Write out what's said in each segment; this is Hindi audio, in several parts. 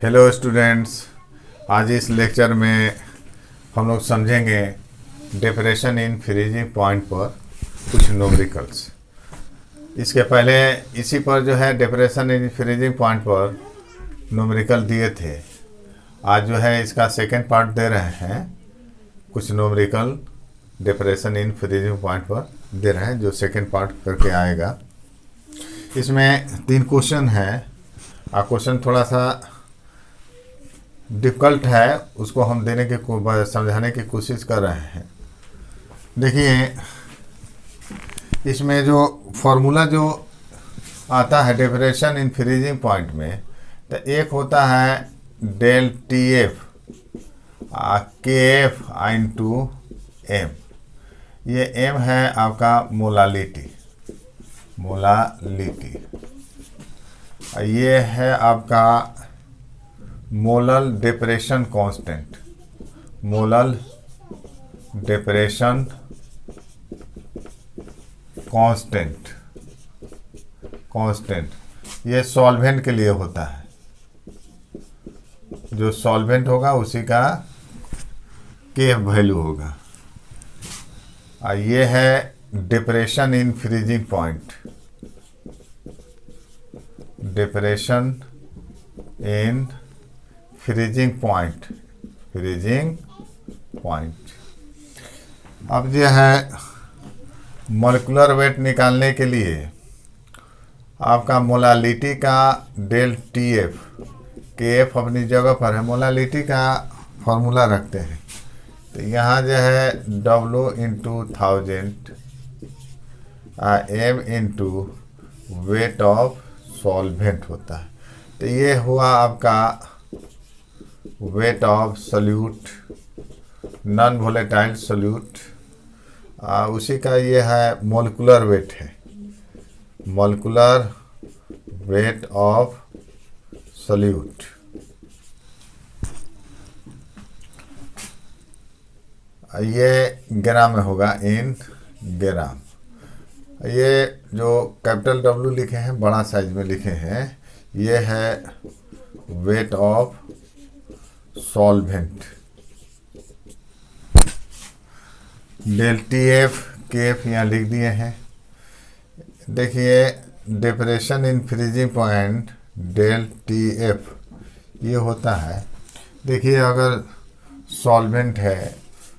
हेलो स्टूडेंट्स, आज इस लेक्चर में हम लोग समझेंगे डेफिनेशन इन फ्रीजिंग पॉइंट पर कुछ न्यूमेरिकल्स। इसके पहले इसी पर जो है डेफिनेशन इन फ्रीजिंग पॉइंट पर न्यूमेरिकल दिए थे। आज जो है इसका सेकेंड पार्ट दे रहे हैं, कुछ numerical definition in freezing point पर दे रहे हैं जो सेकेंड पार्ट करके आएगा। इसमें 3 क्वेश्चन है और क्वेश्चन थोड़ा सा डिफ़िकल्ट है, उसको हम देने के समझाने की कोशिश कर रहे हैं। देखिए, इसमें जो फॉर्मूला जो आता है डेफिनेशन इन फ्रीजिंग पॉइंट में, तो एक होता है del T F K F into M. ये एम है आपका मोलालिटी, ये है आपका molal depression constant, molal depression constant ये सॉल्वेंट के लिए होता है, जो सॉल्वेंट होगा उसी का के वैल्यू होगा। और ये है depression in freezing point, depression in freezing point. अब जो है मॉलिक्यूलर वेट निकालने के लिए आपका मोलालिटी का del T F, K F अपनी जगह पर है, मोलालिटी का फॉर्मूला रखते हैं। तो यहाँ जो है W into 1000 M into weight of solvent होता है। तो ये हुआ आपका weight of solute, non volatile solute. उसी का ये है मोलिकुलर वेट है, मोलिकुलर वेट ऑफ सोल्यूट। ये ग्राम में होगा, इन ग्राम। ये जो कैपिटल W लिखे हैं, बड़ा साइज में लिखे हैं, ये है weight of solvent. Del T F K F यहाँ लिख दिए हैं। देखिए, definition in freezing point del T F ये होता है। देखिए, अगर सॉल्वेंट है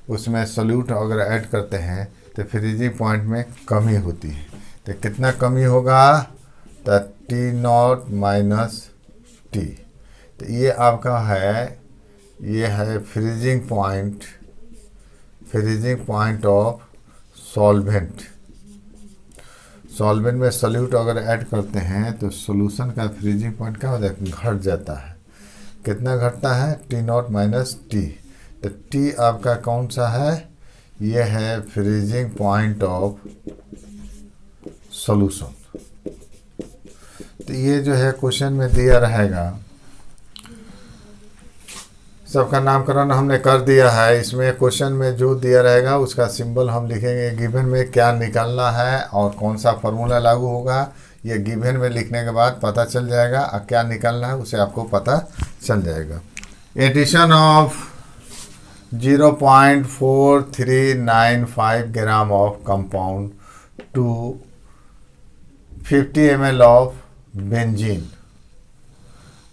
उसमें सोल्यूट अगर ऐड करते हैं तो फ्रीजिंग पॉइंट में कमी होती है। तो कितना कमी होगा? तो टी नॉट माइनस टी। तो ये आपका है, ये है freezing point of solvent. Solvent में सोल्यूट अगर ऐड करते हैं तो सॉल्यूशन का फ्रीजिंग पॉइंट क्या हो जाता है? घट जाता है। कितना घटता है? T not minus T. तो टी आपका कौन सा है? ये है फ्रीजिंग पॉइंट ऑफ सॉल्यूशन। तो ये जो है क्वेश्चन में दिया रहेगा, सबका नामकरण हमने कर दिया है। इसमें क्वेश्चन में जो दिया रहेगा उसका सिंबल हम लिखेंगे। गिवन में क्या निकालना है और कौन सा फॉर्मूला लागू होगा, ये गिवन में लिखने के बाद पता चल जाएगा। और क्या निकालना है उसे आपको पता चल जाएगा। Addition of 0.4395 gram of compound to 50 ml of benzene.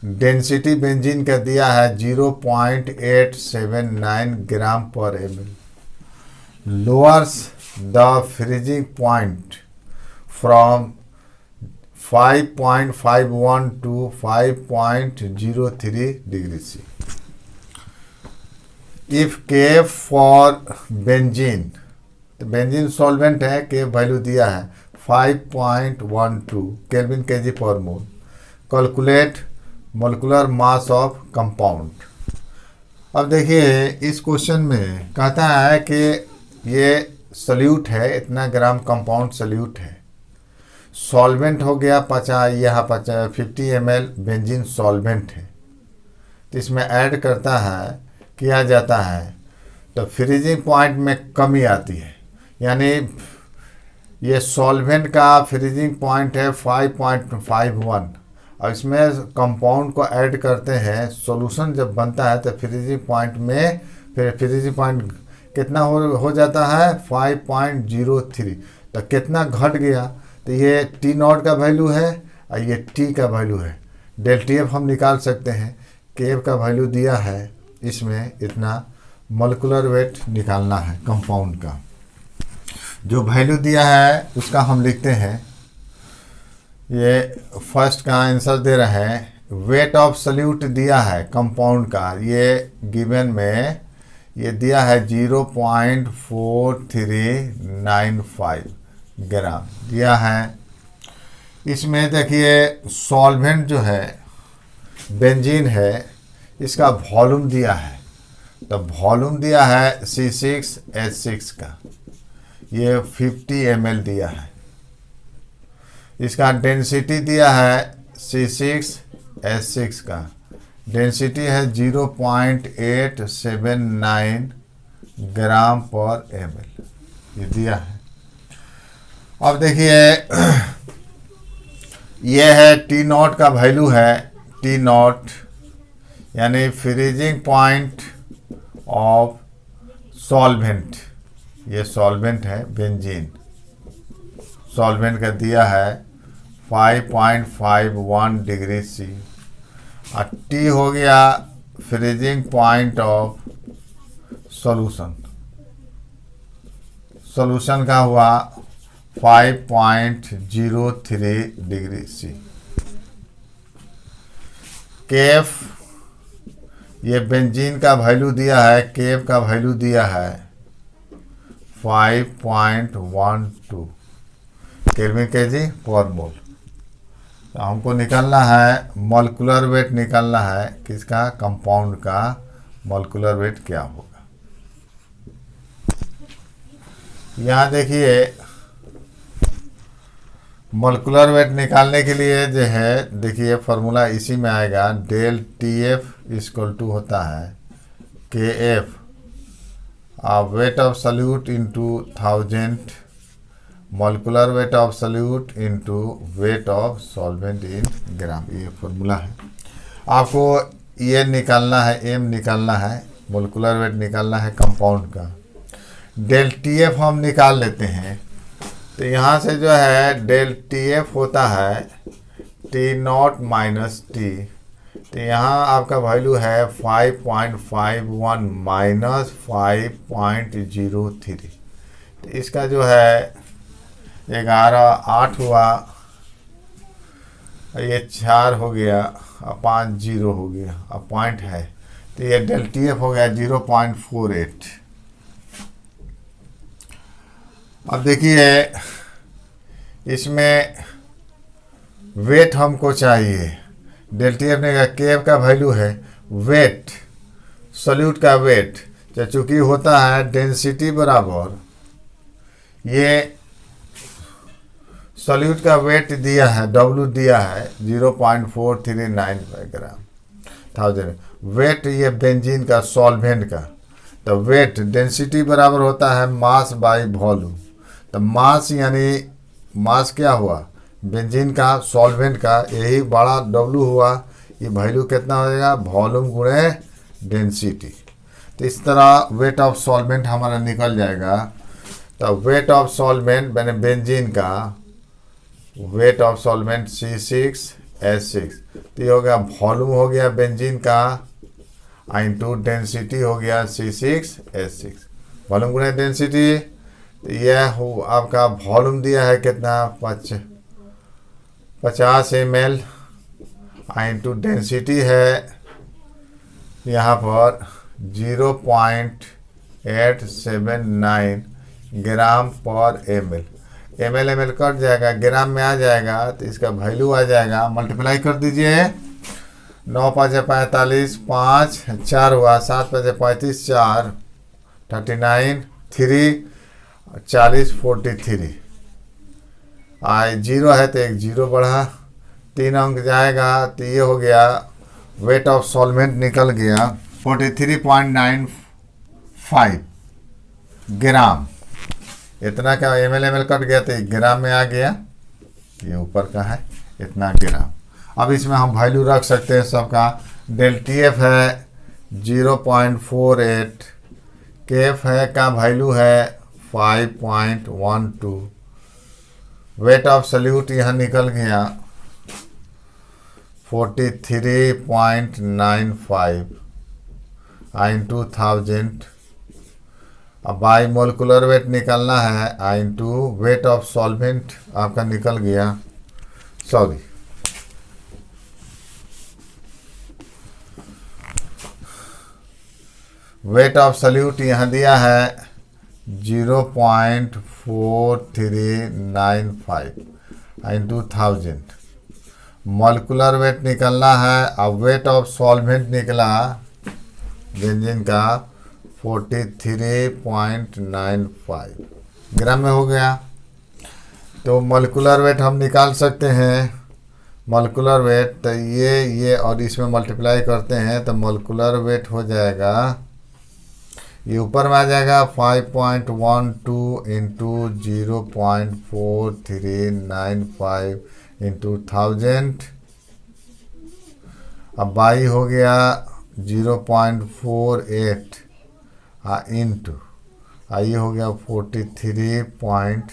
Density benzene का दिया है 0.879 gram per ml। Lowers the freezing point from 5.51 to 5.03 degree C. If K for benzene, तो बेंजीन सॉल्वेंट है, के वैल्यू दिया है 5.12 kelvin KG per mole. Calculate molecular mass of compound. अब देखिए, इस क्वेश्चन में कहता है कि ये सोल्यूट है, इतना ग्राम कंपाउंड सोल्यूट है। सॉल्वेंट हो गया 50 ml बेंजीन सॉल्वेंट है। तो इसमें ऐड किया जाता है तो फ्रीजिंग पॉइंट में कमी आती है। यानी ये सॉल्वेंट का फ्रीजिंग पॉइंट है 5.51 और इसमें कंपाउंड को ऐड करते हैं, सॉल्यूशन जब बनता है तो फ्रीजिंग पॉइंट में फिर फ्रीजिंग पॉइंट कितना हो जाता है 5.03। तो कितना घट गया, तो ये टी नॉट का वैल्यू है और ये टी का वैल्यू है। डेल टी एफ हम निकाल सकते हैं, के एफ का वैल्यू दिया है, इसमें इतना मॉलिक्यूलर वेट निकालना है कंपाउंड का। जो वैल्यू दिया है उसका हम लिखते हैं, ये फर्स्ट का आंसर दे रहे हैं। वेट ऑफ सल्यूट दिया है कंपाउंड का, ये गिवन में ये दिया है 0.4395 ग्राम दिया है। इसमें देखिए सॉल्वेंट जो है बेंजीन है, इसका वॉल्यूम दिया है, तो वॉल्यूम दिया है C6H6 का, ये 50 ml दिया है। इसका डेंसिटी दिया है C6H6 का, डेंसिटी है 0.879 ग्राम पर ml, ये दिया है। अब देखिए ये है टी नॉट का वैल्यू है, टी नॉट यानी फ्रीजिंग पॉइंट ऑफ सॉल्वेंट, ये सॉल्वेंट है बेंजीन, सॉल्वेंट का दिया है 5.51 डिग्री C। और टी हो गया freezing point of solution, solution का हुआ 5.03 डिग्री C। केफ ये बेंजीन का वैल्यू दिया है, केफ का वैल्यू दिया है 5.12 केल्विन केजी पर मोल। तो हमको निकालना है मॉलिक्यूलर वेट, निकालना है किसका, कंपाउंड का मॉलिक्यूलर वेट क्या होगा। यहाँ देखिए मॉलिक्यूलर वेट निकालने के लिए जो है, देखिए फार्मूला इसी में आएगा, del T F equal to होता है K F weight of solute into 1000 molecular weight of solute into weight of solvent in gram, ये फार्मूला है। आपको ये निकालना है, एम निकालना है, मॉलिक्यूलर वेट निकालना है कंपाउंड का। डेल टी एफ हम निकाल लेते हैं, तो यहाँ से जो है डेल टी एफ होता है टी नॉट माइनस टी, तो यहाँ आपका वैल्यू है 5.51 माइनस 5.03, तो इसका जो है 8 हुआ, ये 4 हो गया और 5 0 हो गया और पॉइंट है, तो ये डेल टी एफ हो गया 0.48। अब देखिए इसमें वेट हमको चाहिए, डेल टी एफ ने कहा के एफ का वैल्यू है वेट, सॉल्यूट का वेट, तो चूँकि होता है डेंसिटी बराबर, ये सॉल्यूट का वेट दिया है, W दिया है 0.4395 ग्राम 1000, वेट ये बेंजीन का सॉल्वेंट का, तो वेट डेंसिटी बराबर होता है मास बाई वॉल्यूम, तो मास यानी मास क्या हुआ बेंजीन का सॉल्वेंट का, यही बड़ा W हुआ, ये वैल्यू कितना हो जाएगा वॉल्यूम गुणे डेंसिटी। तो इस तरह वेट ऑफ सॉल्वेंट हमारा निकल जाएगा। तो वेट ऑफ सॉल्वेंट मैंने बेंजीन का वेट ऑफ सॉल्वेंट C6H6, तो ये हो गया वॉल्यूम हो गया बेंजीन का इंटू डेंसिटी हो गया C6H6, वॉल्यूम गुणे डेंसिटी, तो यह हो आपका वॉल्यूम दिया है कितना 50 ml इंटू डेंसिटी है यहाँ पर 0.879 gram per ml, ml cut जाएगा, ग्राम में आ जाएगा, तो इसका वैल्यू आ जाएगा, मल्टीप्लाई कर दीजिए, 9 5 45, 5 4 हुआ, 7 5 35, 4 39, 3 40 43, आई 0 है तो एक 0 बढ़ा, 3 अंक जाएगा, तो ये हो गया वेट ऑफ सॉल्वेंट निकल गया 43.95 ग्राम, इतना का ml कट गया तो ग्राम में आ गया, ये ऊपर का है इतना ग्राम। अब इसमें हम वैल्यू रख सकते हैं सबका। डेल टी एफ है 0.48, के एफ है का वैल्यू है 5.12, वेट ऑफ सल्यूट यहाँ निकल गया 43.95 इंटू 1000। अब बाई मोलिकुलर वेट निकलना है इंटू वेट ऑफ सॉल्वेंट आपका निकल गया, सॉरी वेट ऑफ सल्यूट यहाँ दिया है 0.4395 इंटू 1000। मॉलिकुलर वेट निकलना है, अब वेट ऑफ सॉल्वेंट निकला बेंजीन का 43.95 ग्राम में हो गया। तो मॉलिकुलर वेट हम निकाल सकते हैं। मॉलिकुलर वेट तो ये और इसमें मल्टीप्लाई करते हैं तो मॉलिकुलर वेट हो जाएगा, ये ऊपर में आ जाएगा 5.12 इंटू 0.4395 इंटू 1000। अब बाई हो गया 0.48 इंटू ये हो गया 43 पॉइंट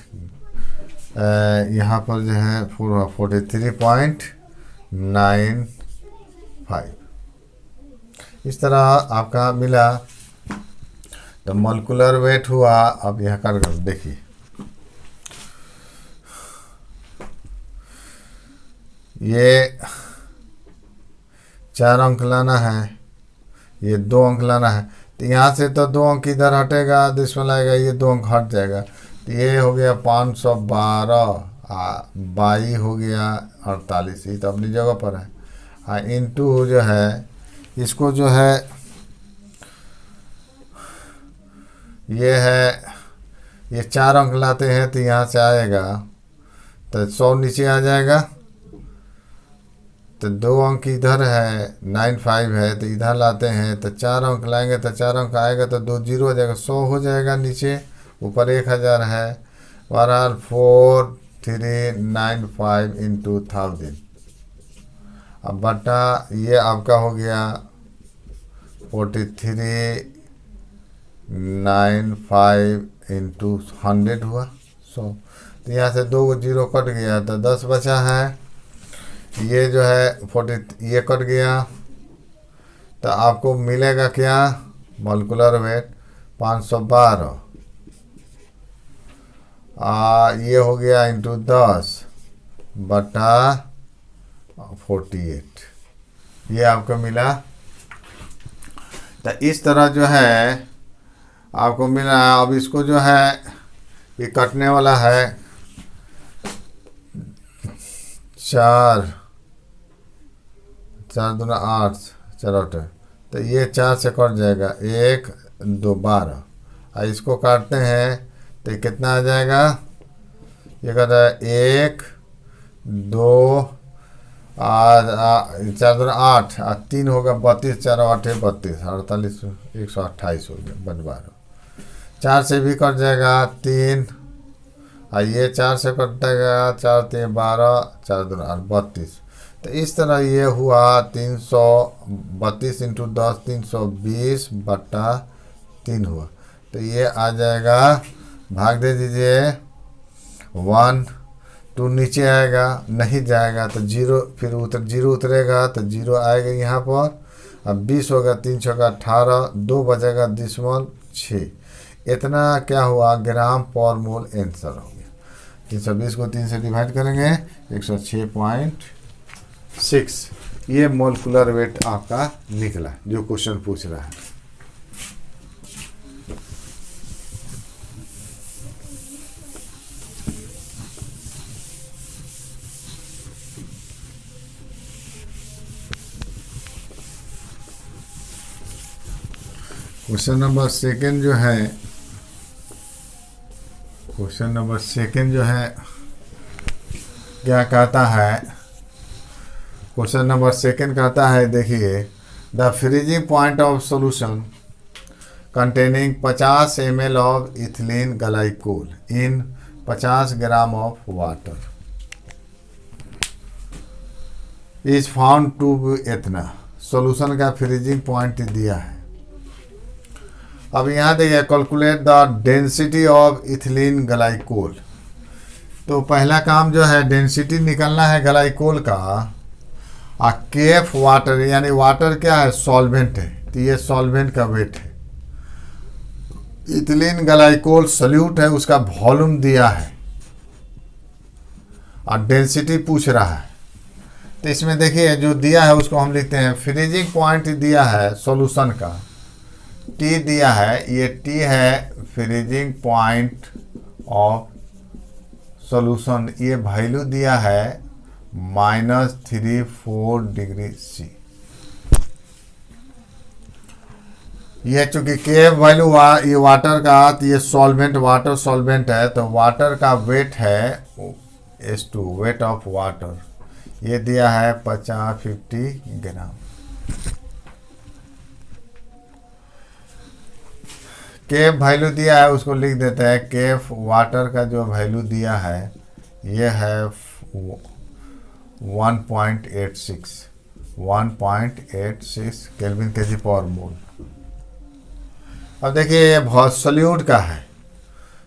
यहाँ पर जो है 43.95 इस तरह आपका मिला। तो मॉलिकुलर वेट हुआ। अब यहाँ कर देखिए, ये 4 अंक लाना है, ये 2 अंक लाना है। तो यहाँ से तो 2 अंक इधर हटेगा तो इसमें लगेगा ये 2 अंक हट जाएगा। तो ये हो गया 512 22 हो गया 48, ये तो अपनी जगह पर है। इंटू जो है इसको जो है ये है, ये 4 अंक लाते हैं तो यहाँ से आएगा तो 100 नीचे आ जाएगा। तो 2 अंक इधर है 95 है तो इधर लाते हैं तो 4 अंक लाएंगे तो 4 अंक आएगा तो 2 जीरो हो जाएगा, 100 हो जाएगा। नीचे ऊपर 1000 है, बहरहाल 4395 इंटू 1000। अब बटा ये आपका हो गया 4395 इंटू 100 हुआ 100। तो यहाँ से 2 जीरो कट गया तो 10 बचा है। ये जो है 40 ये कट गया तो आपको मिलेगा क्या, मॉलिकुलर वेट 512 ये हो गया इंटू 10 बटा 48, ये आपको मिला। तो इस तरह जो है आपको मिला। अब इसको जो है ये कटने वाला है 4 दूना 8 4 तो ये 4 से कट जाएगा 1 2 12। इसको काटते हैं तो ये कितना आ जाएगा, ये कहता है 1 2 4 दूना 8 3 होगा 32 4 8 32 48 128 हो गया 12। 4 से भी कट जाएगा 3 ये 4 से कटेगा 4 3 12 4 दूना 32। तो इस तरह ये हुआ 332 इंटू 10 320 बटा 3 हुआ। तो ये आ जाएगा, भाग दे दीजिए 1 2 नीचे आएगा नहीं जाएगा तो 0, फिर जीरो उतरेगा तो 0 आएगा यहाँ पर। अब 20 होगा 3 छक्का 18 2 बचेगा 0.6। इतना क्या हुआ, ग्राम पर मोल आंसर हो गया। 320 को 3 से डिवाइड करेंगे 106.6 ये मोलिकुलर वेट आपका निकला जो क्वेश्चन पूछ रहा है। क्वेश्चन नंबर सेकंड जो है क्या कहता है, क्वेश्चन नंबर सेकंड कहता है देखिए, the freezing point of solution containing 50 ml of ethylene glycol in 50 gram of water. Is found to be इतना, सॉल्यूशन का फ्रीजिंग पॉइंट दिया है। अब यहाँ देखिए calculate the density of ethylene glycol. तो पहला काम जो है डेंसिटी निकालना है ग्लाइकोल का। केफ वाटर, यानी वाटर क्या है, सॉल्वेंट है, तो ये सॉल्वेंट का वेट है। इथिलीन ग्लाइकोल सॉल्यूट है, उसका वॉल्यूम दिया है और डेंसिटी पूछ रहा है। तो इसमें देखिए जो दिया है उसको हम लिखते हैं, फ्रीजिंग पॉइंट दिया है सॉल्यूशन का, टी दिया है, ये टी है फ्रीजिंग पॉइंट ऑफ सॉल्यूशन, ये वैल्यू दिया है -34 डिग्री सी। ये चूंकि के वैल्यू ये वाटर का, तो ये सॉल्वेंट, वाटर सॉल्वेंट है, तो वाटर का वेट है H2, वेट ऑफ वाटर, ये दिया है 50 ग्राम। केफ वैल्यू दिया है, उसको लिख देते हैं। केफ वाटर का जो वैल्यू दिया है ये है 1.86 केल्विन केजी पर मोल। अब देखिए ये सॉल्यूट का है,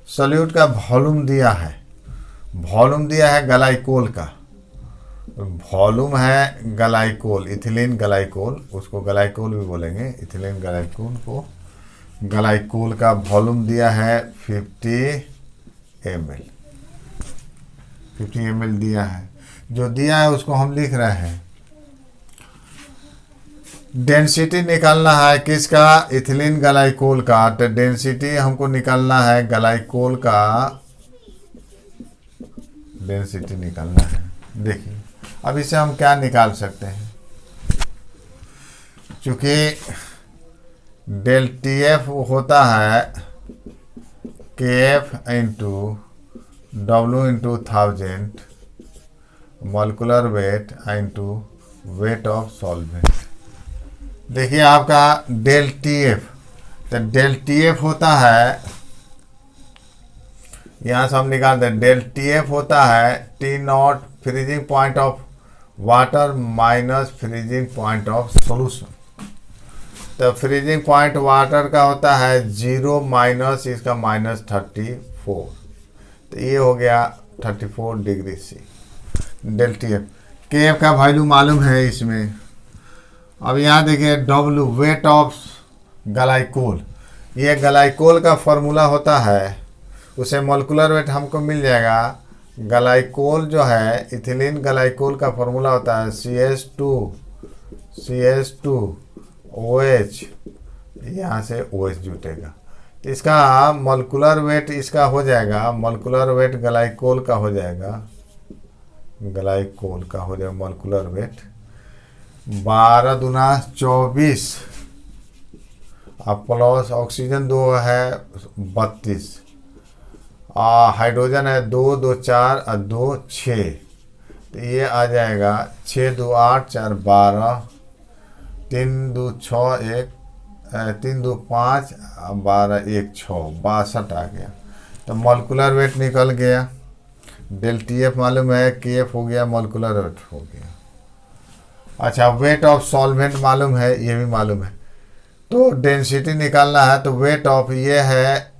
सॉल्यूट का वॉल्यूम दिया है, वॉल्यूम दिया है ग्लाइकोल का, वॉल्यूम है ग्लाइकोल, इथिलीन ग्लाइकोल, उसको ग्लाइकोल भी बोलेंगे, इथिलीन ग्लाइकोल को, ग्लाइकोल का वॉल्यूम दिया है 50 ml दिया है। जो दिया है उसको हम लिख रहे हैं। डेंसिटी निकालना है किसका, इथिलीन ग्लाइकोल का, तो डेंसिटी हमको निकालना है ग्लाइकोल का, डेंसिटी निकालना है। देखिए अब इसे हम क्या निकाल सकते हैं, चूंकि डेल टी एफ होता है KF into W into 1000 molecular weight into weight of solvent. देखिए आपका डेल टी एफ, तो डेल टी एफ होता है, यहाँ से हम निकाल दें, डेल टी एफ होता है T0 freezing point of water minus freezing point of solution. तो फ्रीजिंग पॉइंट वाटर का होता है 0 माइनस इसका -34, तो ये हो गया 34 degree C del T F. K F का वैल्यू मालूम है इसमें। अब यहाँ देखिए W वेट ऑफ ग्लाइकोल, ये ग्लाइकोल का फॉर्मूला होता है, उसे मॉलिक्यूलर वेट हमको मिल जाएगा। ग्लाइकोल जो है इथिलीन ग्लाइकोल का फॉर्मूला होता है CH2OH, यहाँ से OH जुटेगा, इसका मॉलिक्यूलर वेट इसका हो जाएगा, मॉलिक्यूलर वेट ग्लाइकोल का हो जाएगा, ग्लाइकोल का हो जाएगा मॉलिक्यूलर वेट 12 दूना 24, अब प्लस ऑक्सीजन 2 है 32, हाइड्रोजन है 2 2 4 और 2 6, तो ये आ जाएगा 6 2 8 4 12, 3 2 6 1 3 2 5 12 1 6 62 आ गया। तो मॉलिक्यूलर वेट निकल गया, डेल टी एफ मालूम है, के एफ हो गया, मॉलिक्यूलर वेट हो गया। अच्छा वेट ऑफ सॉल्वेंट मालूम है, ये भी मालूम है। तो डेंसिटी निकालना है, तो वेट ऑफ ये है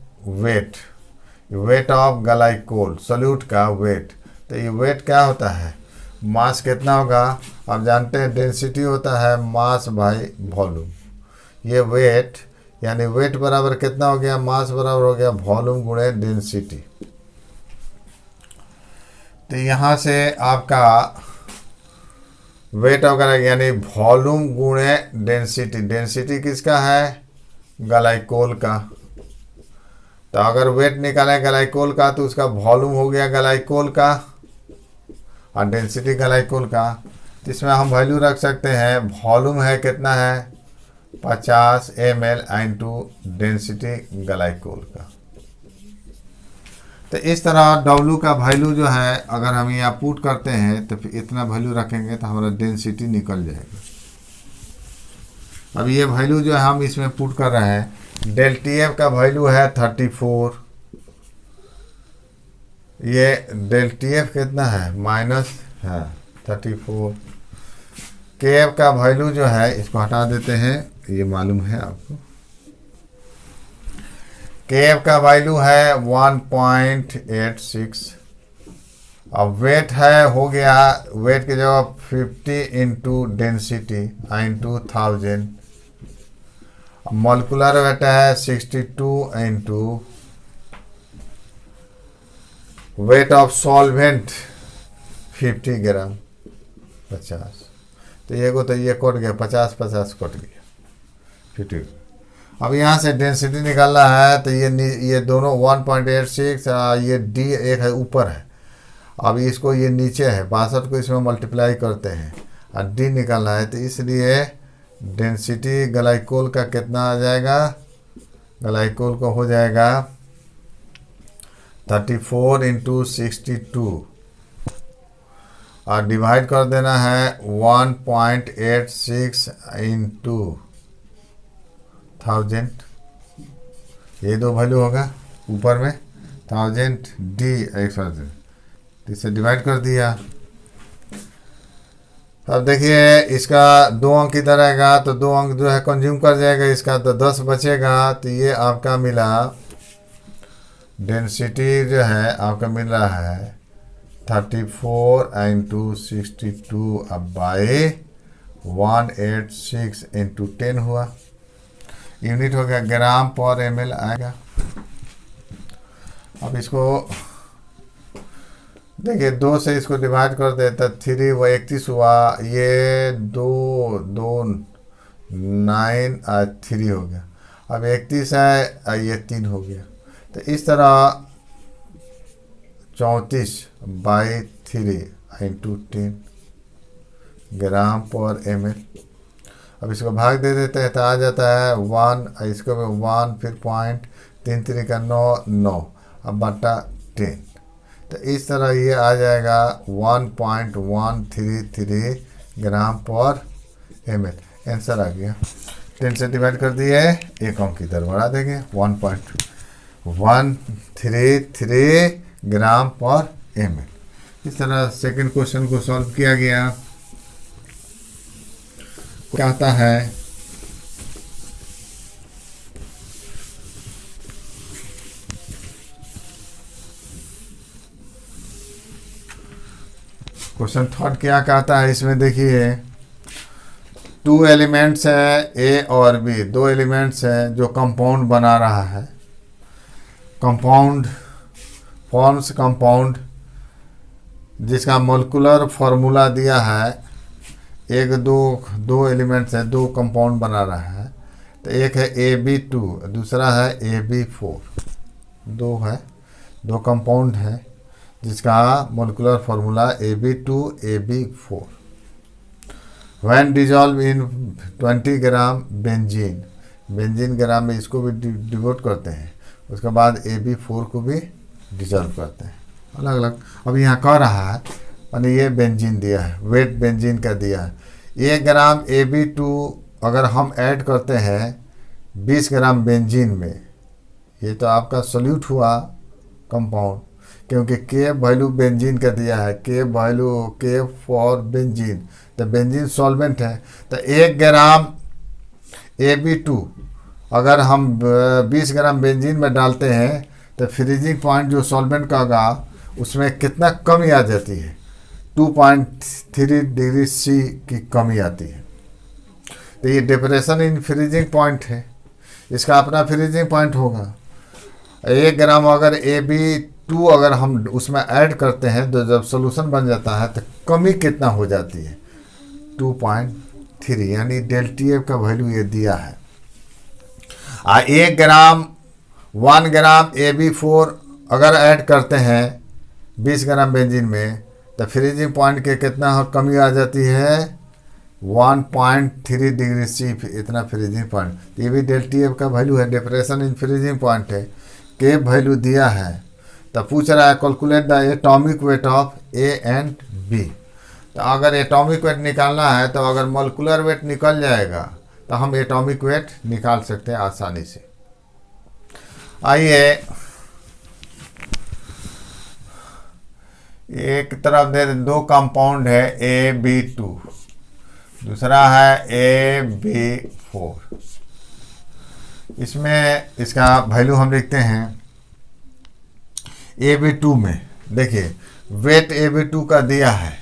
वेट ऑफ ग्लाइकोल सॉल्यूट का वेट, तो ये वेट क्या होता है, मास कितना होगा, आप जानते हैं डेंसिटी होता है मास बाई वॉल्यूम। ये वेट यानी वेट बराबर कितना हो गया, मास बराबर हो गया वॉल्यूम गुणे डेंसिटी। तो यहाँ से आपका वेट ऑफ यानी वॉल्यूम गुणे डेंसिटी, डेंसिटी किसका है, ग्लाइकोल का। तो अगर वेट निकाले ग्लाइकोल का तो उसका वॉल्यूम हो गया ग्लाइकोल का और डेंसिटी ग्लाइकोल का। तो इसमें हम वैल्यू रख सकते हैं, वॉल्यूम है कितना है 50 ml इंटू डेंसिटी ग्लाइकोल का। तो इस तरह W का वैल्यू जो है अगर हम यहाँ पुट करते हैं तो फिर इतना वैल्यू रखेंगे तो हमारा डेंसिटी निकल जाएगा। अब ये वैल्यू जो है हम इसमें पुट कर रहे हैं, डेल टी एफ का वैल्यू है 34, ये डेल टी एफ कितना है माइनस है 34, के का वैल्यू जो है इसको हटा देते हैं, ये मालूम है आपको। के का वैल्यू है 1.86। अब वेट है हो गया, वेट की जगह 50 into density into 1000। Molecular wait है 62 इंटू वेट ऑफ सॉल्वेंट 50 ग्राम 50। तो ये को तो ये कट गया, 50 कट गया 50। अब यहाँ से डेंसिटी निकालना है तो ये दोनों 1.86, ये डी एक है ऊपर है, अब इसको ये नीचे है 62 को इसमें मल्टीप्लाई करते हैं और डी निकालना है। तो इसलिए डेंसिटी ग्लाइकोल का कितना आ जाएगा, ग्लाइकोल का हो जाएगा 34 इंटू 62 और डिवाइड कर देना है 1.86 इंटू 1000। ये दो वैल्यू होगा ऊपर में 1000 डी 100, इसे डिवाइड कर दिया। अब देखिए इसका 2 अंक इधर आएगा तो 2 अंक जो है कंज्यूम कर जाएगा इसका, तो 10 बचेगा। तो ये आपका मिला डेंसिटी जो है आपका मिल रहा है 34 इंटू 62 अब बाई 186 इंटू 10 हुआ, यूनिट हो गया ग्राम पर ml आएगा। अब इसको देखिए 2 से इसको डिवाइड कर देता 3 वो 31 हुआ, ये 2 2 9 3 हो गया। अब 31 है ये 3 हो गया। तो इस तरह 34/3 इंटू 10 ग्राम पर ml। अब इसको भाग दे देते हैं तो आ जाता है 1, इसको 1 फिर पॉइंट 3 3 का 9 अब बटा 10। तो इस तरह ये आ जाएगा 1.133 ग्राम पर ml। आंसर आ गया। 10 से डिवाइड कर दिए, एक अंक इधर बढ़ा देंगे 1.133 ग्राम पर ml। इस तरह सेकंड क्वेश्चन को सॉल्व किया गया। कहता है क्वेश्चन थर्ड क्या कहता है, इसमें देखिए 2 एलिमेंट्स हैं ए और बी, 2 एलिमेंट्स हैं जो कंपाउंड बना रहा है। कंपाउंड फॉर्म्स कंपाउंड जिसका मोलिकुलर फार्मूला दिया है, एक दो एलिमेंट्स हैं, 2 कंपाउंड बना रहा है। तो एक है AB2, दूसरा है AB4, 2 है, 2 कंपाउंड है जिसका molecular formula AB2 AB4। When dissolve in 20 gram benzene, benzene gram में इसको भी डिवोट करते हैं, उसके बाद AB4 को भी डिजॉल्व करते हैं अलग अलग। अब यहाँ कह रहा है मैंने ये बेंजीन दिया है, वेट बेंजीन का दिया है। 1 ग्राम AB2 अगर हम ऐड करते हैं 20 ग्राम बेंजीन में, ये तो आपका सोल्यूट हुआ कंपाउंड, क्योंकि के वैल्यू बेंजीन का दिया है, के वैल्यू के फॉर बेंजीन, तो बेंजीन सॉल्वेंट है। तो 1 ग्राम AB2 अगर हम 20 ग्राम बेंजीन में डालते हैं तो फ्रीजिंग पॉइंट जो सॉल्वेंट का होगा उसमें कितना कमी आ जाती है, 2.3 डिग्री सी की कमी आती है। तो ये डिप्रेशन इन फ्रीजिंग पॉइंट है, इसका अपना फ्रीजिंग पॉइंट होगा। 1 ग्राम अगर AB2 अगर हम उसमें ऐड करते हैं तो जब सोल्यूशन बन जाता है तो कमी कितना हो जाती है, 2.3, यानी ΔTF का वैल्यू ये दिया है। 1 ग्राम 1 ग्राम AB4 अगर ऐड करते हैं 20 ग्राम बेंजीन में तो फ्रीजिंग पॉइंट के कितना कमी आ जाती है, 1.3 डिग्री सी, इतना फ्रीजिंग पॉइंट। ये भी ΔTF का वैल्यू है, डिप्रेशन इन फ्रीजिंग पॉइंट है, के वैल्यू दिया है। तो पूछ रहा है calculate the atomic weight of A and B. तो अगर एटॉमिक वेट निकालना है तो अगर मोलिकुलर वेट निकल जाएगा तो हम एटॉमिक वेट निकाल सकते हैं आसानी से। आइए एक तरफ दे 2 कंपाउंड है AB2, दूसरा है AB4। इसमें इसका वैल्यू हम लिखते हैं AB2 में। देखिए वेट AB2 का दिया है,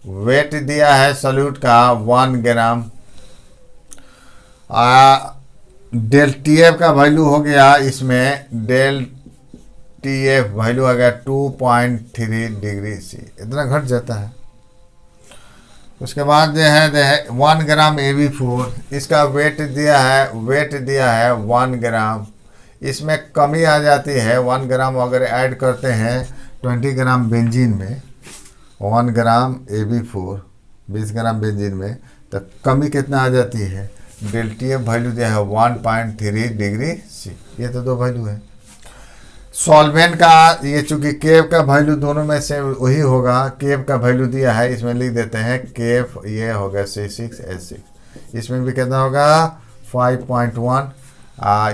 वेट दिया है सॉल्यूट का 1 ग्राम। डेल TF का वैल्यू हो गया, इसमें डेल TF वैल्यू आ गया 2.3 डिग्री C, इतना घट जाता है। उसके बाद जो है 1 ग्राम AB4, इसका वेट दिया है 1 ग्राम। इसमें कमी आ जाती है 1 ग्राम अगर ऐड करते हैं 20 ग्राम बेंजीन में, 1 ग्राम AB4 20 ग्राम बेंजीन में, तो कमी कितना आ जाती है, डेल TF वैल्यू जो है 1.3 डिग्री C। ये तो दो वैल्यू है। सॉल्वेंट का ये चूंकि केव का वैल्यू दोनों में से वही होगा, केव का वैल्यू दिया है, इसमें लिख देते हैं केव, ये होगा C6H6। इसमें भी कितना होगा 5.1।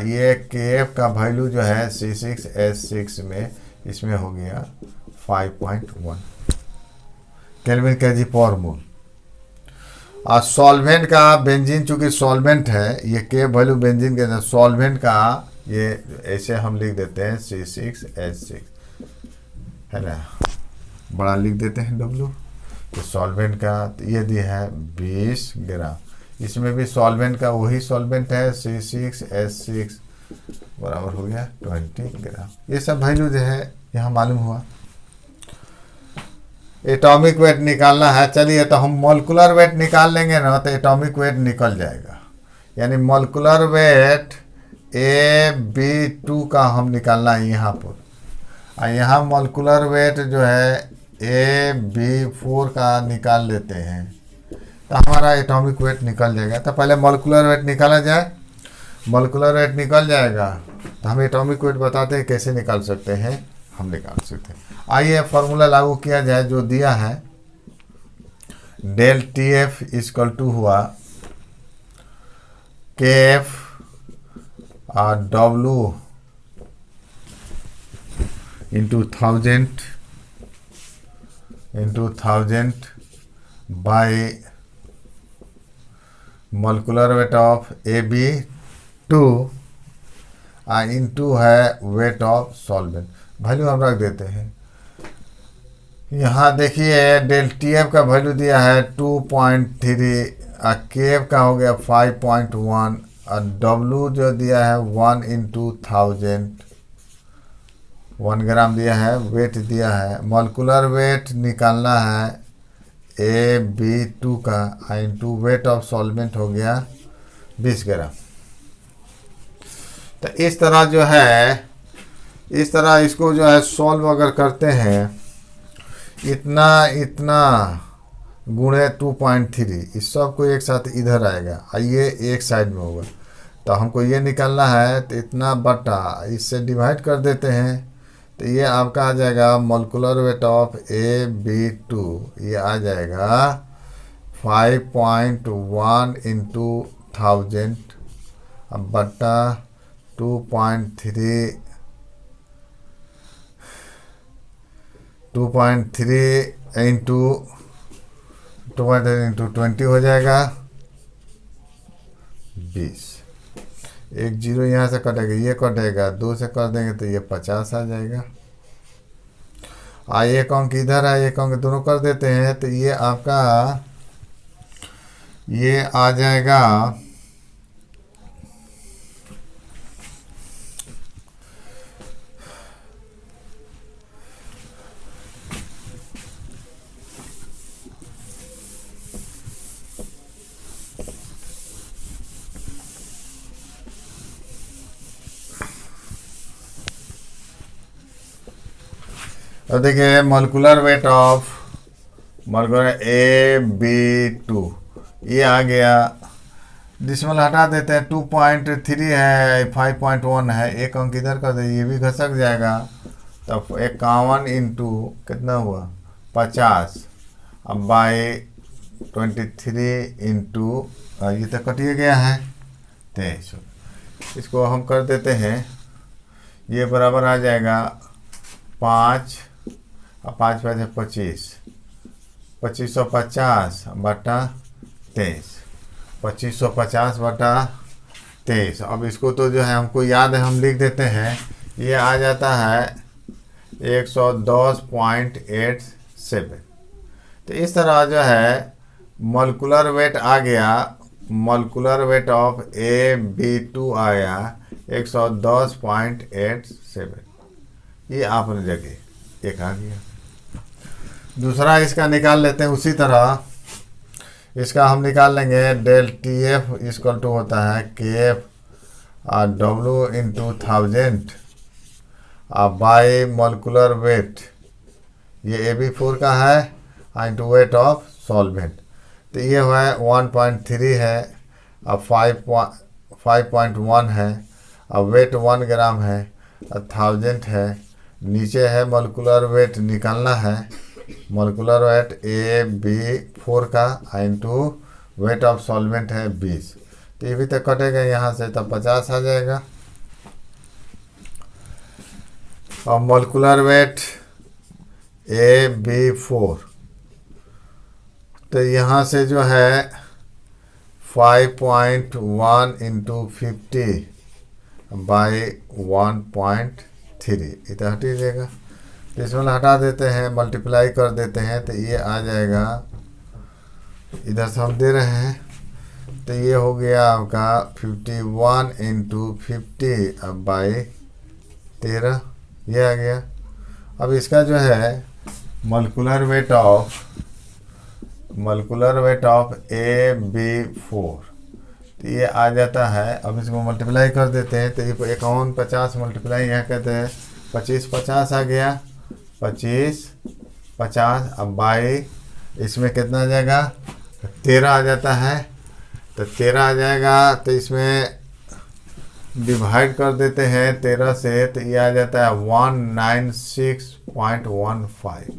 ये केव का वैल्यू जो है C6H6 में, इसमें हो गया 5.1 केल्विन केजी पर मोल। और सॉल्वेंट का बेंजीन चूंकि सॉल्वेंट है, ये केव वैल्यू बेंजीन के सॉल्वेंट का ये ऐसे हम लिख देते हैं C6H6, है ना, बड़ा लिख देते हैं W। तो सॉल्वेंट का ये दिया है 20 ग्राम। इसमें भी सॉल्वेंट का वही सॉल्वेंट है C6H6 बराबर हो गया 20 ग्राम। ये सब वैल्यू जो है यहाँ मालूम हुआ। एटॉमिक वेट निकालना है, चलिए तो हम मॉलिक्यूलर वेट निकाल लेंगे ना, तो एटॉमिक वेट निकल जाएगा। यानी मॉलिक्यूलर वेट AB2 का हम निकालना है यहाँ पर, और यहाँ मॉलिक्यूलर वेट जो है AB4 का निकाल लेते हैं, तो हमारा एटॉमिक वेट निकल जाएगा। तो पहले मॉलिक्यूलर वेट निकाला जाए, मॉलिक्यूलर वेट निकल जाएगा तो हम एटॉमिक वेट बताते हैं कैसे निकाल सकते हैं, हम निकाल सकते हैं। आइए फार्मूला लागू किया जाए जो दिया है, डेल TF इक्वल टू हुआ KF और W into 1000 bye molecular weight of AB2 into है वेट ऑफ सॉल्वेंट। वैल्यू हम रख देते हैं। यहाँ देखिए डेल TF का वैल्यू दिया है 2.3, KF का हो गया 5.1, और W जो दिया है 1 इंटू 1000, 1 ग्राम दिया है, वेट दिया है। मॉलिक्यूलर वेट निकालना है AB2 का इंटू वेट ऑफ सॉल्वेंट हो गया 20 ग्राम। तो इस तरह जो है, इस तरह इसको जो है सॉल्व अगर करते हैं, इतना गुणे 2.3, इस सब को एक साथ इधर आएगा और ये एक साइड में होगा। तो हमको ये निकालना है, तो इतना बटा इससे डिवाइड कर देते हैं, तो ये आपका आ जाएगा मॉलिक्यूलर वेट ऑफ AB2, ये आ जाएगा 5.1 इंटू 1000 बटा 2.3 इंटू 20 हो जाएगा 20। एक जीरो यहाँ से कटेगा, ये कटेगा, 2 से कर देंगे तो ये 50 आ जाएगा। एक अंक इधर है, एक अंक दोनों कर देते हैं, तो ये आपका ये आ जाएगा अब देखिए molecular weight of molecular AB2 ये आ गया, डिसिमल हटा देते हैं, 2.3 है, 5.1 है, एक अंक इधर कर दे, ये भी घसक जाएगा। तब 51 इंटू कितना हुआ 50, अब बाय 23 इंटू ये तो कटिए गया है 23। इसको हम कर देते हैं, ये बराबर आ जाएगा 5 और 5 5 25, 2550 बटा 23, 2550/23। अब इसको तो जो है हमको याद है, हम लिख देते हैं। ये आ जाता है 110.87। तो इस तरह जो है मॉलिक्यूलर वेट आ गया, मॉलिक्यूलर वेट ऑफ AB2 आया 110.87। ये आपने जगह एक आ गया। दूसरा इसका निकाल लेते हैं। उसी तरह इसका हम निकाल लेंगे। डेल TF इक्वल टू होता है KF W into 1000 by molecular weight, ये AB4 का है, इंटू वेट ऑफ सॉल्वेंट। तो ये हुआ है 1.3 है, अब 5.1 है, अब वेट 1 ग्राम है, 1000 है, नीचे है मॉलिक्यूलर वेट निकालना है। मॉलिक्यूलर वेट AB4 का इंटू वेट ऑफ सॉल्वेंट है 20। तो ये भी तो कटेगा यहाँ से, तब 50 आ जाएगा। और मॉलिक्यूलर वेट AB4, तो यहाँ से जो है 5.1 इंटू 50 बाई 1.3, इतना हट जाएगा। तो इसमें हटा देते हैं, मल्टीप्लाई कर देते हैं, तो ये आ जाएगा, इधर से हम दे रहे हैं, तो ये हो गया आपका 51 इंटू 50 अब बाई 13, ये आ गया। अब इसका जो है मॉलिक्यूलर वेट ऑफ AB4, तो ये आ जाता है। अब इसको मल्टीप्लाई कर देते हैं, तो ये 51 मल्टीप्लाई यहाँ कहते हैं 25 आ गया, 25 अब बाई इसमें कितना आ जाएगा, 13 आ जाता है। तो 13 आ जाएगा, तो इसमें डिवाइड कर देते हैं 13 से, तो ये आ जाता है 196.15।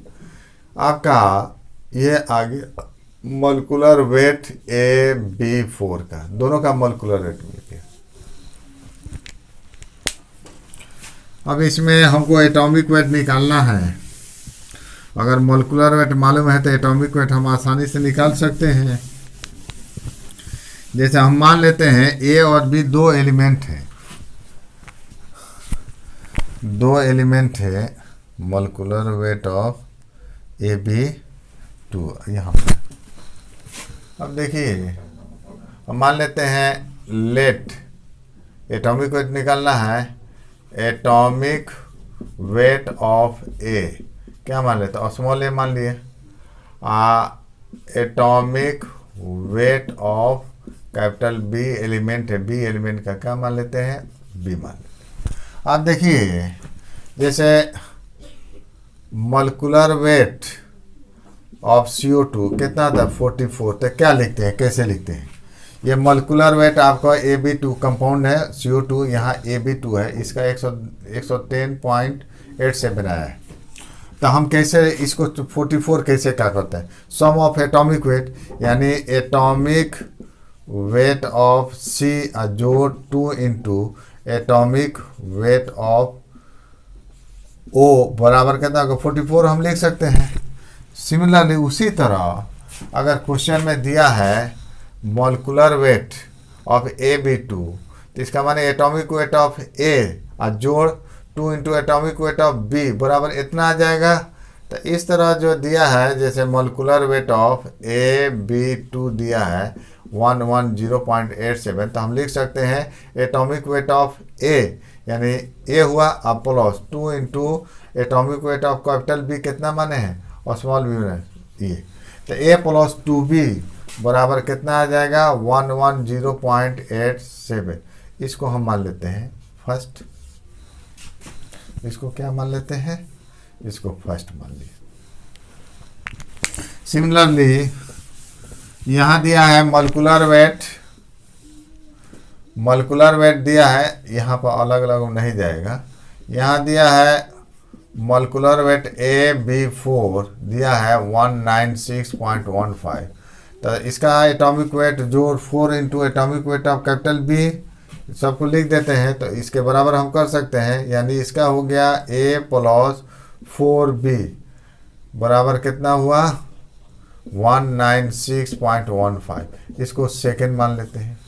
आपका ये आ गया मॉलिक्यूलर वेट AB4 का, दोनों का मॉलिक्यूलर वेट मिल गया। अब इसमें हमको एटॉमिक वेट निकालना है। अगर मॉलिक्यूलर वेट मालूम है तो एटॉमिक वेट हम आसानी से निकाल सकते हैं। जैसे हम मान लेते हैं A और B दो एलिमेंट हैं, मॉलिक्यूलर वेट ऑफ AB2 यहाँ पर। अब देखिए, हम मान लेते हैं लेट एटॉमिक वेट निकालना है। एटॉमिक वेट ऑफ A क्या मान लेते हैं, स्मॉल a मान लिए। Atomic weight of capital B element है, B एलिमेंट का क्या मान लेते हैं, B मान लेते हैं। आप देखिए, जैसे मॉलिक्यूलर वेट ऑफ CO2 कितना था, 44। तो क्या लिखते हैं, कैसे लिखते हैं, ये मॉलिक्यूलर वेट आपका AB2 कंपाउंड है, CO2 यहाँ AB2 है, इसका 110.87 आया है। तो हम कैसे इसको 44 कैसे क्या करते हैं, सम ऑफ एटॉमिक वेट, यानी एटॉमिक वेट ऑफ C जो 2 into atomic weight of O बराबर कितना होगा, 44 हम लिख सकते हैं। सिमिलरली उसी तरह अगर क्वेश्चन में दिया है मॉलिक्यूलर वेट ऑफ AB2, तो इसका माने एटॉमिक वेट ऑफ A और जोड़ 2 into atomic weight of B बराबर इतना आ जाएगा। तो इस तरह जो दिया है, जैसे मॉलिक्यूलर वेट ऑफ AB2 दिया है 110.87, तो हम लिख सकते हैं एटॉमिक वेट ऑफ A, यानी A हुआ अब plus 2 into atomic weight of capital B कितना माने हैं और स्मॉल b में ये, तो A प्लस 2B बराबर कितना आ जाएगा, 110.87। इसको हम मान लेते हैं फर्स्ट, इसको क्या मान लेते हैं, इसको फर्स्ट मान लिया। सिमिलरली यहाँ दिया है मॉलिक्यूलर वेट दिया है, यहाँ पर अलग अलग नहीं जाएगा। यहाँ दिया है मॉलिक्यूलर वेट AB4 दिया है 196.15, तो इसका एटॉमिक वेट जोड़ 4 into atomic weight of capital B सबको लिख देते हैं, तो इसके बराबर हम कर सकते हैं। यानी इसका हो गया A प्लस 4B बराबर कितना हुआ, 196.15, इसको सेकेंड मान लेते हैं।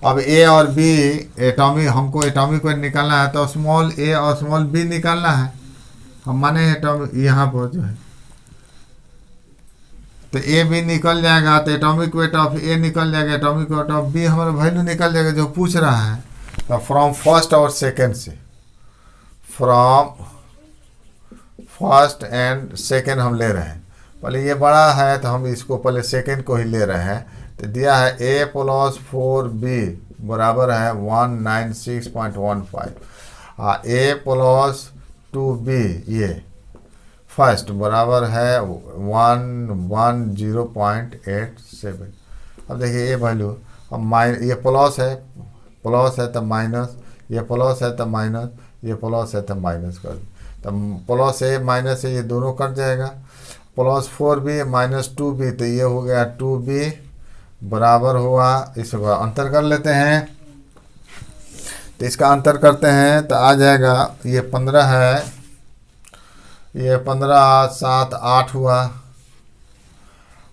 अब ए और बी एटॉमिक, हमको एटॉमिक वेट निकालना है, तो स्मॉल ए और स्मॉल बी निकालना है। हम माने एटॉमिक यहाँ पर जो है, तो ए बी निकल जाएगा, तो एटॉमिक वेट ऑफ ए निकल जाएगा, एटॉमिक वेट ऑफ बी हमारा वैल्यू निकल जाएगा जो पूछ रहा है। तो फ्रॉम फर्स्ट और सेकेंड से, फ्रॉम फर्स्ट एंड सेकेंड हम ले रहे हैं। पहले ये बड़ा है तो हम इसको पहले सेकेंड को ही ले रहे हैं। तो दिया है a प्लस 4b बराबर है 196.15, a प्लस 2b ये फर्स्ट बराबर है 110.87। अब देखिए ये वैल्यू, अब ये प्लस है तो माइनस, ये प्लस है तो माइनस, ये प्लस है तो माइनस कर, तो प्लस ए माइनस ए ये दोनों कट जाएगा। प्लस 4b माइनस 2b, तो ये हो गया 2b बराबर हुआ, इसका अंतर कर लेते हैं। तो इसका अंतर करते हैं तो आ जाएगा, ये 15 है, ये 15 7 8 हुआ,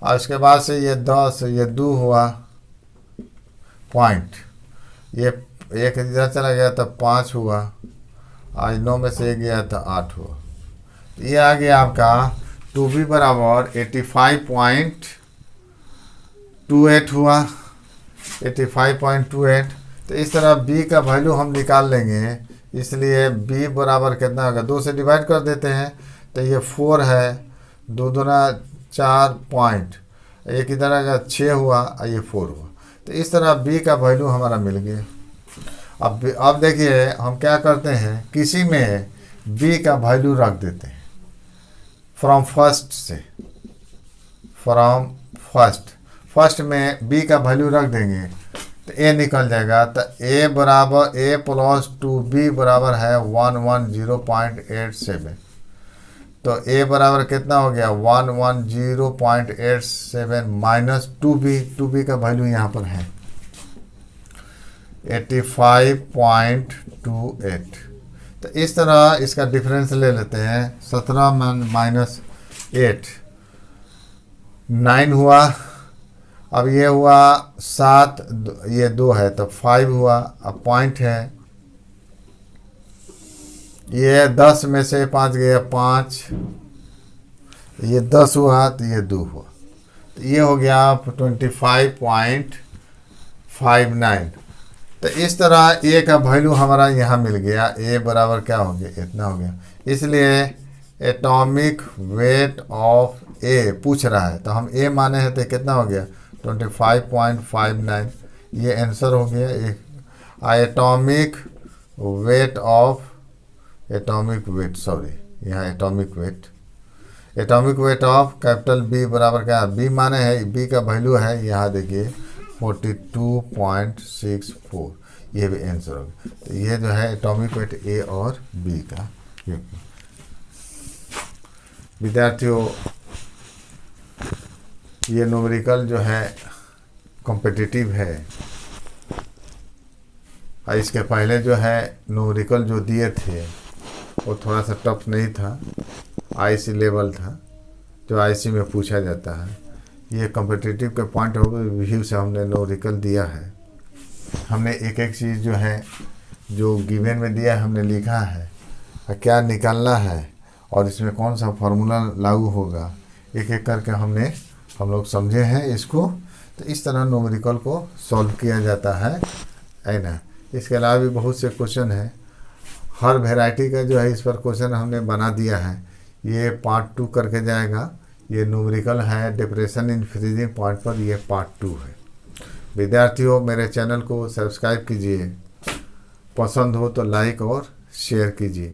और इसके बाद से ये 10, ये 2 हुआ पॉइंट, ये एक इधर चला गया तो 5 हुआ, आज 9 में से 1 गया तो 8 हुआ। तो ये आ गया आपका 2b बराबर 85.28 हुआ, 85.28। तो इस तरह b का वैल्यू हम निकाल लेंगे, इसलिए b बराबर कितना होगा, 2 से डिवाइड कर देते हैं। तो ये 4 है, 2 दूना 4 पॉइंट, एक इधर आएगा 6 हुआ, और ये 4 हुआ। तो इस तरह b का वैल्यू हमारा मिल गया। अब देखिए हम क्या करते हैं, किसी में b का वैल्यू रख देते हैं फ्रॉम फर्स्ट से, फ्रॉम फर्स्ट में b का वैल्यू रख देंगे तो a निकल जाएगा। तो a बराबर a प्लस 2b बराबर है 110.87। तो a बराबर कितना हो गया 110.87 माइनस 2b का वैल्यू यहाँ पर है 85.28। तो इस तरह इसका डिफरेंस ले लेते हैं, 17 माइनस 8 9 हुआ, अब ये हुआ 7, ये 2 है तो 5 हुआ, अब पॉइंट है, ये 10 में से 5 गया 5, ये 10 हुआ तो ये 2 हुआ, तो ये हो गया 25.59। तो इस तरह a का वैल्यू हमारा यहाँ मिल गया, a बराबर क्या हो गया, इतना हो गया। इसलिए एटॉमिक वेट ऑफ a पूछ रहा है, तो हम a माने हैं तो कितना हो गया 25.59, ये आंसर हो गया। एक atomic weight of atomic weight of capital B बराबर क्या, B माने है, B का वैल्यू है यहाँ देखिए 42.64, ये भी आंसर हो गया। तो ये जो है एटॉमिक वेट A और B का। विद्यार्थियों ये न्यूमेरिकल जो है कॉम्पिटिटिव है, और इसके पहले जो है न्यूमेरिकल जो दिए थे वो थोड़ा सा टफ नहीं था, आईसी लेवल था, जो आईसी में पूछा जाता है। ये कॉम्पिटिटिव के पॉइंट ऑफ व्यू से हमने न्यूमेरिकल दिया है। हमने एक एक चीज़ जो है जो गिवन में दिया है हमने लिखा है, और क्या निकालना है और इसमें कौन सा फार्मूला लागू होगा, एक एक करके हम लोग समझे हैं इसको। तो इस तरह न्यूमेरिकल को सॉल्व किया जाता है ना। इसके अलावा भी बहुत से क्वेश्चन हैं, हर वैरायटी का जो है इस पर क्वेश्चन हमने बना दिया है। ये पार्ट 2 करके जाएगा, ये न्यूमेरिकल है डिप्रेशन इन फ्रीजिंग पॉइंट पर, ये पार्ट 2 है। विद्यार्थियों मेरे चैनल को सब्सक्राइब कीजिए, पसंद हो तो लाइक और शेयर कीजिए।